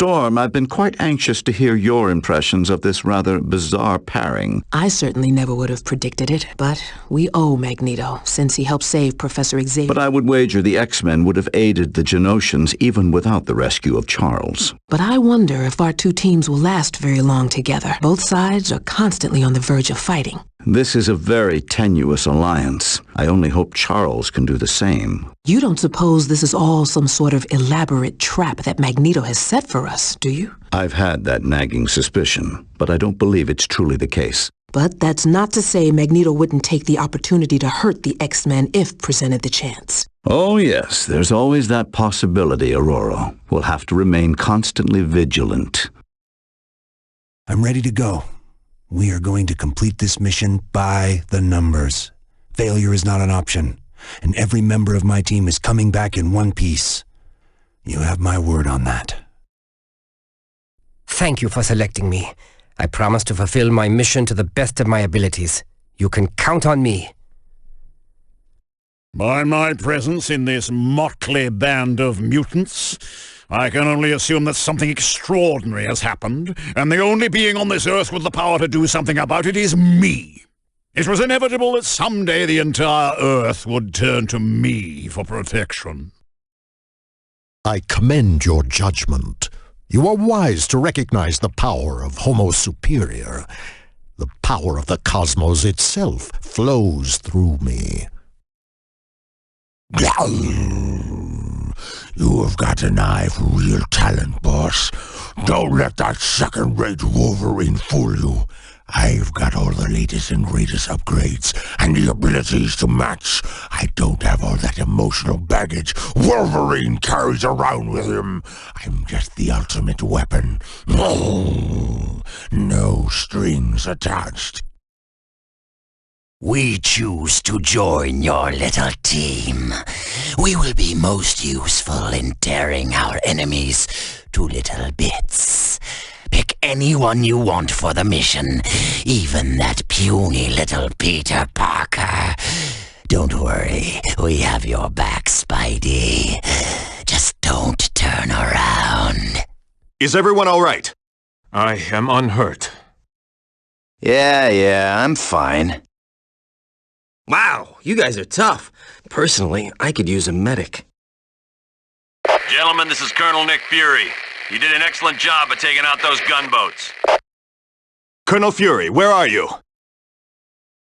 Storm, I've been quite anxious to hear your impressions of this rather bizarre pairing. I certainly never would have predicted it, but we owe Magneto, since he helped save Professor Xavier. But I would wager the X-Men would have aided the Genosians even without the rescue of Charles. But I wonder if our two teams will last very long together. Both sides are constantly on the verge of fighting. This is a very tenuous alliance. I only hope Charles can do the same. You don't suppose this is all some sort of elaborate trap that Magneto has set for us, do you? I've had that nagging suspicion, but I don't believe it's truly the case. But that's not to say Magneto wouldn't take the opportunity to hurt the X-Men if presented the chance. Oh yes, there's always that possibility, Aurora. We'll have to remain constantly vigilant. I'm ready to go. We are going to complete this mission by the numbers. Failure is not an option, and every member of my team is coming back in one piece. You have my word on that. Thank you for selecting me. I promise to fulfill my mission to the best of my abilities. You can count on me. By my presence in this motley band of mutants, I can only assume that something extraordinary has happened, and the only being on this earth with the power to do something about it is me. It was inevitable that someday the entire earth would turn to me for protection. I commend your judgment. You are wise to recognize the power of Homo Superior. The power of the cosmos itself flows through me. You have got an eye for real talent, boss. Don't let that second-rate Wolverine fool you. I've got all the latest and greatest upgrades, and the abilities to match. I don't have all that emotional baggage Wolverine carries around with him. I'm just the ultimate weapon. No strings attached. We choose to join your little team. We will be most useful in tearing our enemies to little bits. Pick anyone you want for the mission, even that puny little Peter Parker. Don't worry, we have your back, Spidey. Just don't turn around. Is everyone all right? I am unhurt. Yeah, I'm fine. Wow, you guys are tough. Personally, I could use a medic. Gentlemen, this is Colonel Nick Fury. You did an excellent job of taking out those gunboats. Colonel Fury, where are you?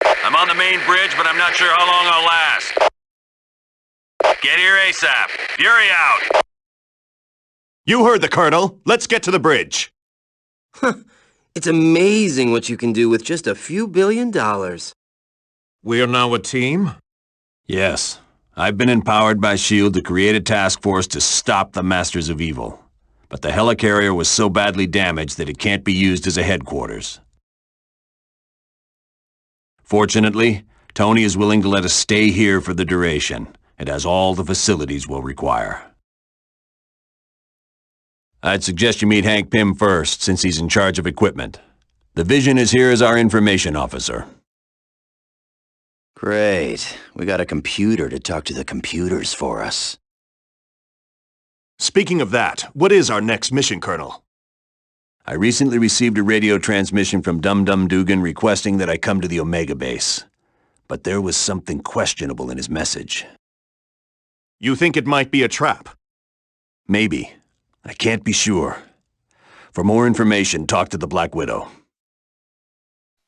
I'm on the main bridge, but I'm not sure how long I'll last. Get here ASAP. Fury out. You heard the Colonel. Let's get to the bridge. It's amazing what you can do with just a few $1 billion. We are now a team? Yes. I've been empowered by S.H.I.E.L.D. to create a task force to stop the Masters of Evil. But the helicarrier was so badly damaged that it can't be used as a headquarters. Fortunately, Tony is willing to let us stay here for the duration. It has all the facilities we'll require. I'd suggest you meet Hank Pym first, since he's in charge of equipment. The Vision is here as our information officer. Great. We got a computer to talk to the computers for us. Speaking of that, what is our next mission, Colonel? I recently received a radio transmission from Dum Dum Dugan requesting that I come to the Omega base. But there was something questionable in his message. You think it might be a trap? Maybe. I can't be sure. For more information, talk to the Black Widow.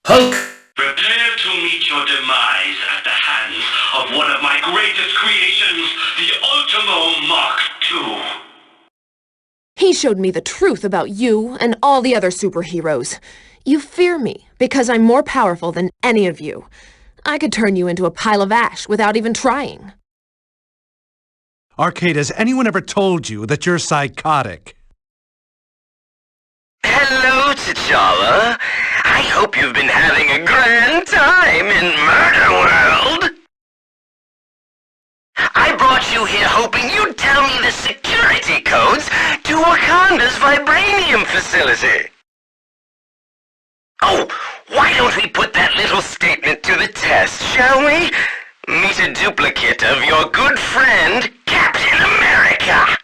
Hulk! Prepare to meet your demise at the hands of one of my greatest creations, the Ultimo Mark II. He showed me the truth about you and all the other superheroes. You fear me because I'm more powerful than any of you. I could turn you into a pile of ash without even trying. Arcade, has anyone ever told you that you're psychotic? Hello, T'Challa. I hope you've been having a grand time in Murder World. I brought you here hoping you'd tell me the security codes to Wakanda's vibranium facility. Oh, why don't we put that little statement to the test, shall we? Meet a duplicate of your good friend, Captain America.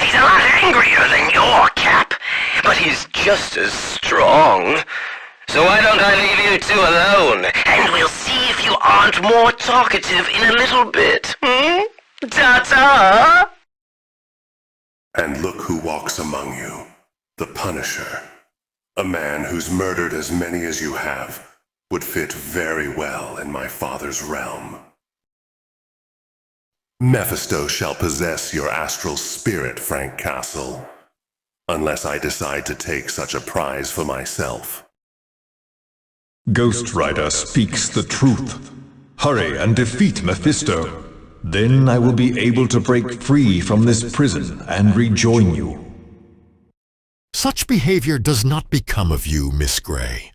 He's a lot angrier than your Cap, but he's just as strong. So why don't I leave you two alone, and we'll see if you aren't more talkative in a little bit, hmm? Ta-ta! And look who walks among you, the Punisher. A man who's murdered as many as you have would fit very well in my father's realm. Mephisto shall possess your astral spirit, Frank Castle, unless I decide to take such a prize for myself. Ghost Rider speaks the truth. Hurry and defeat Mephisto. Then I will be able to break free from this prison and rejoin you. Such behavior does not become of you, Miss Gray.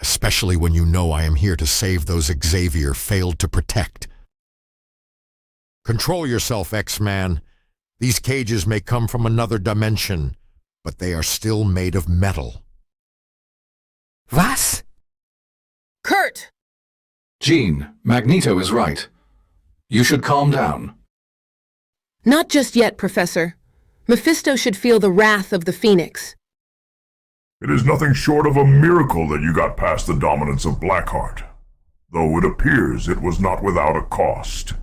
Especially when you know I am here to save those Xavier failed to protect. Control yourself, X-Man. These cages may come from another dimension, but they are still made of metal. Was? Kurt! Jean, Magneto is right. You should calm down. Not just yet, Professor. Mephisto should feel the wrath of the Phoenix. It is nothing short of a miracle that you got past the dominance of Blackheart, though it appears it was not without a cost.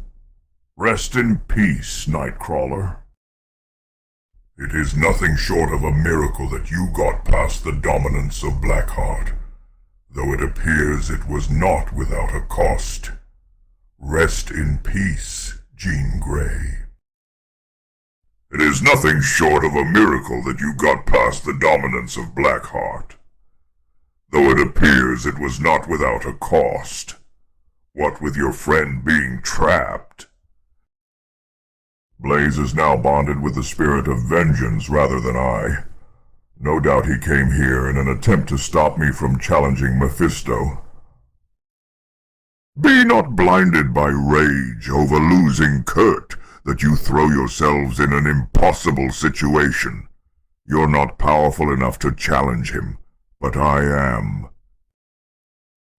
Rest in peace, Nightcrawler. It is nothing short of a miracle that you got past the dominance of Blackheart, though it appears it was not without a cost. Rest in peace, Jean Grey. It is nothing short of a miracle that you got past the dominance of Blackheart, though it appears it was not without a cost. What with your friend being trapped. Blaze is now bonded with the spirit of vengeance rather than I. No doubt he came here in an attempt to stop me from challenging Mephisto. Be not blinded by rage over losing Kurt, that you throw yourselves in an impossible situation. You're not powerful enough to challenge him, but I am.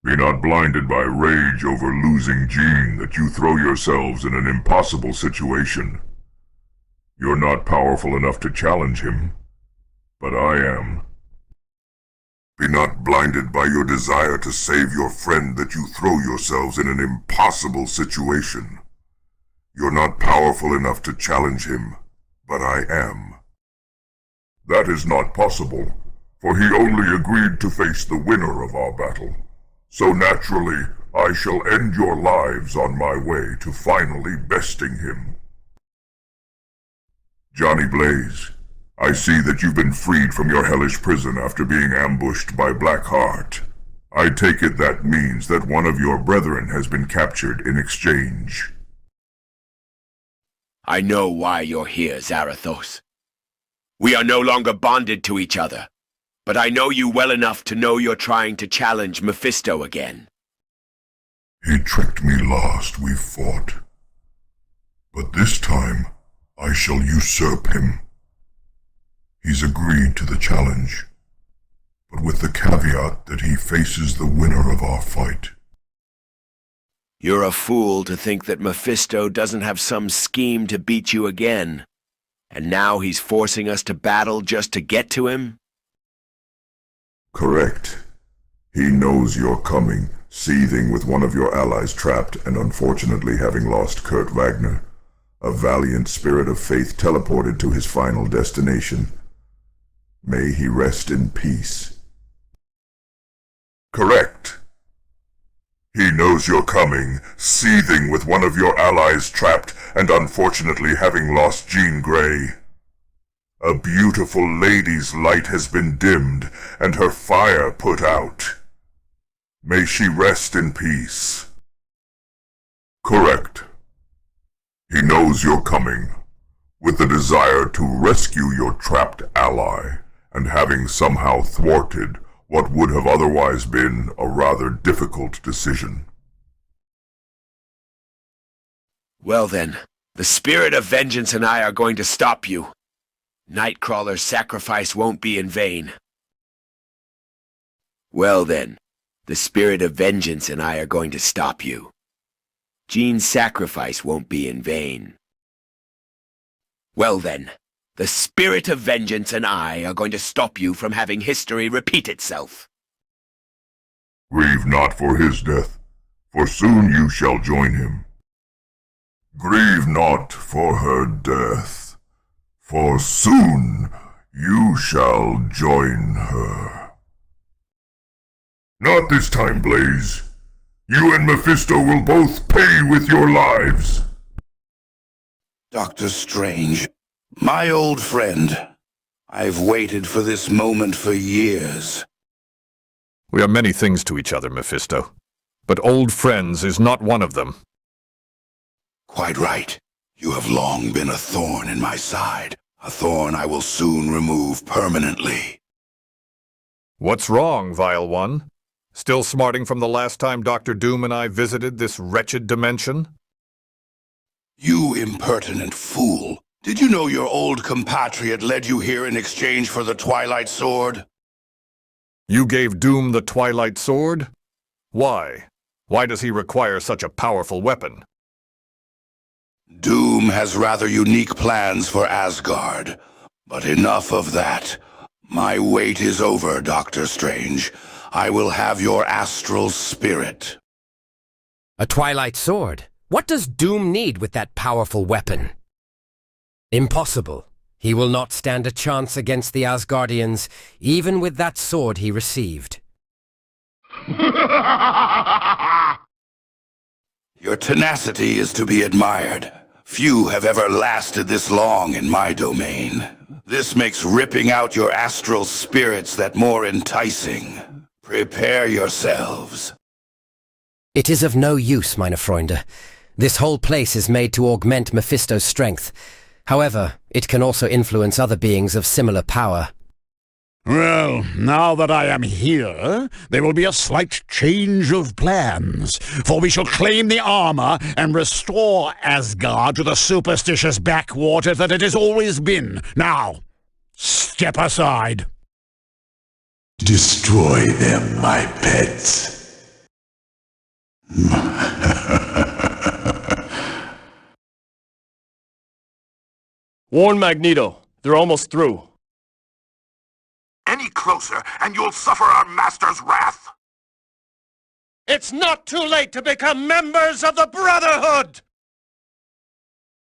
Be not blinded by rage over losing Jean, that you throw yourselves in an impossible situation. You're not powerful enough to challenge him, but I am. Be not blinded by your desire to save your friend, that you throw yourselves in an impossible situation. You're not powerful enough to challenge him, but I am. That is not possible, for he only agreed to face the winner of our battle. So naturally, I shall end your lives on my way to finally besting him. Johnny Blaze, I see that you've been freed from your hellish prison after being ambushed by Blackheart. I take it that means that one of your brethren has been captured in exchange. I know why you're here, Zarathos. We are no longer bonded to each other, but I know you well enough to know you're trying to challenge Mephisto again. He tricked me last we fought, but this time I shall usurp him. He's agreed to the challenge, but with the caveat that he faces the winner of our fight. You're a fool to think that Mephisto doesn't have some scheme to beat you again, and now he's forcing us to battle just to get to him? Correct. He knows you're coming, seething with one of your allies trapped and unfortunately having lost Kurt Wagner, a valiant spirit of faith teleported to his final destination. May he rest in peace. Correct. He knows you're coming, seething with one of your allies trapped and unfortunately having lost Jean Grey. A beautiful lady's light has been dimmed and her fire put out. May she rest in peace. Correct. He knows you're coming, with the desire to rescue your trapped ally, and having somehow thwarted what would have otherwise been a rather difficult decision. Well then, the spirit of vengeance and I are going to stop you. Nightcrawler's sacrifice won't be in vain. Well then, the spirit of vengeance and I are going to stop you. Jean's sacrifice won't be in vain. Well then, The spirit of vengeance and I are going to stop you from having history repeat itself. Grieve not for his death, for soon you shall join him. Grieve not for her death, for soon you shall join her. Not this time, Blaze. You and Mephisto will both pay with your lives. Doctor Strange, my old friend, I've waited for this moment for years. We are many things to each other, Mephisto, but old friends is not one of them. Quite right. You have long been a thorn in my side, a thorn I will soon remove permanently. What's wrong, Vile One? Still smarting from the last time Dr. Doom and I visited this wretched dimension? You impertinent fool! Did you know your old compatriot led you here in exchange for the Twilight Sword? You gave Doom the Twilight Sword? Why? Why does he require such a powerful weapon? Doom has rather unique plans for Asgard. But enough of that. My wait is over, Doctor Strange. I will have your astral spirit. A Twilight Sword? What does Doom need with that powerful weapon? Impossible. He will not stand a chance against the Asgardians, even with that sword he received. Your tenacity is to be admired. Few have ever lasted this long in my domain. This makes ripping out your astral spirits that more enticing. Prepare yourselves. It is of no use, meine Freunde. This whole place is made to augment Mephisto's strength. However, it can also influence other beings of similar power. Well, now that I am here, there will be a slight change of plans, for we shall claim the armor and restore Asgard to the superstitious backwater that it has always been. Now, step aside. Destroy them, my pets. Warn Magneto. They're almost through. Any closer, and you'll suffer our master's wrath. It's not too late to become members of the Brotherhood!